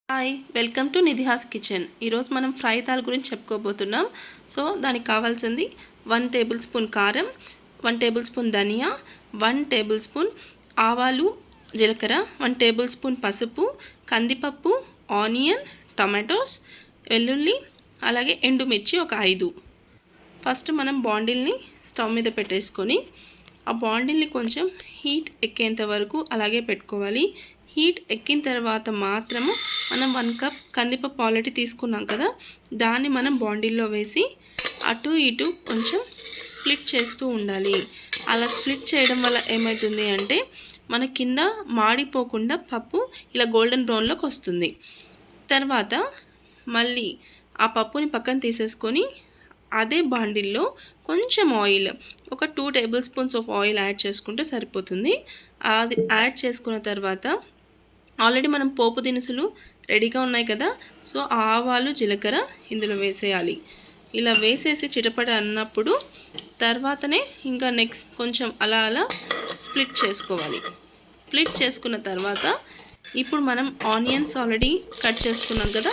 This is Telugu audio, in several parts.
హాయ్ వెల్కమ్ టు నిధిహాస్ కిచెన్. ఈరోజు మనం ఫ్రై దాల్ గురించి చెప్పుకోబోతున్నాం. సో దానికి కావాల్సింది 1 టేబుల్ స్పూన్ కారం, 1 టేబుల్ స్పూన్ ధనియా, 1 టేబుల్ స్పూన్ ఆవాలు జీలకర్ర, 1 టేబుల్ స్పూన్ పసుపు, కందిపప్పు, ఆనియన్, టమాటోస్, వెల్లుల్లి, అలాగే ఎండుమిర్చి ఒక 5. ఫస్ట్ మనం బాండిల్ని స్టవ్ మీద పెట్టేసుకొని ఆ బాండిల్ని కొంచెం హీట్ ఎక్కేంత వరకు అలాగే పెట్టుకోవాలి. హీట్ ఎక్కిన తర్వాత మాత్రము మనం 1 కప్ కందిపప్పు ఆల్రెడీ తీసుకున్నాం కదా, దాన్ని మనం బాండిల్లో వేసి అటు ఇటు కొంచెం స్ప్లిట్ చేస్తూ ఉండాలి. అలా స్ప్లిట్ చేయడం వల్ల ఏమవుతుంది అంటే మన కింద మాడిపోకుండా పప్పు ఇలా గోల్డెన్ బ్రౌన్లోకి వస్తుంది. తర్వాత మళ్ళీ ఆ పప్పుని పక్కన తీసేసుకొని అదే బాండిల్లో కొంచెం ఆయిల్, ఒక 2 table spoons of oil add చేసుకుంటే సరిపోతుంది. అది యాడ్ చేసుకున్న తర్వాత ఆల్రెడీ మనం పోపు దినుసులు రెడీగా ఉన్నాయి కదా, సో ఆవాలు జీలకర్ర ఇందులో వేసేయాలి. ఇలా వేసేసి చిటపట అన్నప్పుడు తర్వాతనే ఇంకా నెక్స్ట్ కొంచెం అలా అలా స్ప్లిట్ చేసుకోవాలి. స్ప్లిట్ చేసుకున్న తర్వాత ఇప్పుడు మనం ఆనియన్స్ ఆల్రెడీ కట్ చేసుకున్నాం కదా,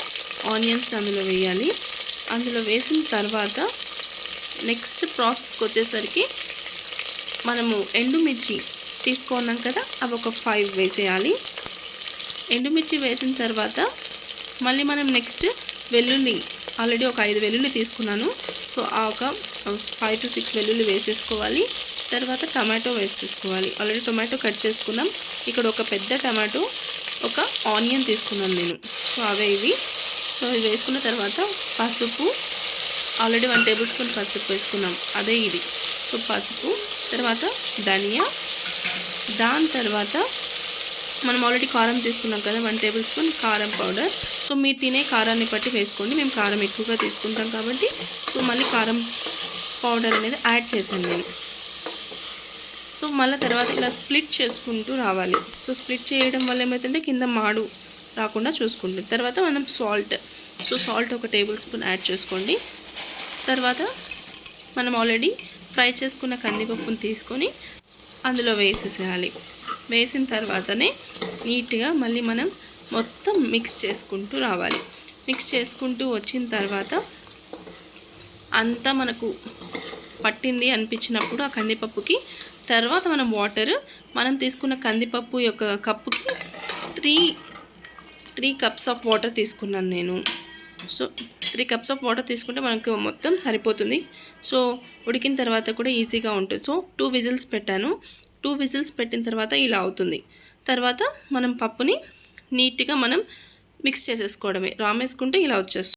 ఆనియన్స్ అందులో వేయాలి. అందులో వేసిన తర్వాత నెక్స్ట్ ప్రాసెస్కి వచ్చేసరికి మనము ఎండుమిర్చి తీసుకున్నాం కదా, అవి ఒక 5 వేసేయాలి. ఎండుమిర్చి వేసిన తర్వాత మళ్ళీ మనం నెక్స్ట్ వెల్లుల్లి ఆల్రెడీ ఒక 5 వెల్లుల్లి తీసుకున్నాను, సో ఆ ఒక 5 to 6 వెల్లుల్లి వేసేసుకోవాలి. తర్వాత టమాటో వేసేసుకోవాలి. ఆల్రెడీ టొమాటో కట్ చేసుకున్నాం. ఇక్కడ ఒక పెద్ద టమాటో, ఒక ఆనియన్ తీసుకున్నాను నేను, సో అవే ఇవి. సో ఇది వేసుకున్న తర్వాత పసుపు, ఆల్రెడీ 1 టేబుల్ స్పూన్ పసుపు వేసుకున్నాం, అదే ఇది. సో పసుపు, తర్వాత ధనియా, దాని తర్వాత మనం ఆల్రెడీ కారం తీసుకున్నాం కదా, 1 టేబుల్ స్పూన్ కారం పౌడర్. సో మీరు తినే కారాన్ని బట్టి వేసుకోండి, మేము కారం ఎక్కువగా తీసుకుంటాం కాబట్టి సో మళ్ళీ కారం పౌడర్ అనేది యాడ్ చేశాను నేను. సో మళ్ళీ తర్వాత ఇలా స్ప్లిట్ చేసుకుంటూ రావాలి. సో స్ప్లిట్ చేయడం వల్ల ఏమవుతుందంటే కింద మాడు రాకుండా చూసుకుంటుంది. తర్వాత మనం సాల్ట్, సో సాల్ట్ ఒక టేబుల్ స్పూన్ యాడ్ చేసుకోండి. తర్వాత మనం ఆల్రెడీ ఫ్రై చేసుకున్న కందిపప్పును తీసుకొని అందులో వేసేసేయాలి. వేసిన తర్వాతనే నీట్గా మళ్ళీ మనం మొత్తం మిక్స్ చేసుకుంటూ రావాలి. మిక్స్ చేసుకుంటూ వచ్చిన తర్వాత అంతా మనకు పట్టింది అనిపించినప్పుడు ఆ కందిపప్పుకి తర్వాత మనం వాటర్, మనం తీసుకున్న కందిపప్పు యొక్క కప్పుకి 3 కప్స్ ఆఫ్ వాటర్ తీసుకున్నాను నేను. సో 3 కప్స్ ఆఫ్ వాటర్ తీసుకుంటే మనకు మొత్తం సరిపోతుంది. సో ఉడికిన తర్వాత కూడా ఈజీగా ఉంటుంది. సో 2 విజిల్స్ పెట్టాను. 2 విజిల్స్ పెట్టిన తర్వాత ఇలా అవుతుంది. తర్వాత మనం పప్పుని నీట్గా మనం మిక్స్ చేసేసుకోవడమే. రామేసుకుంటే ఇలా వచ్చేస్తుంది.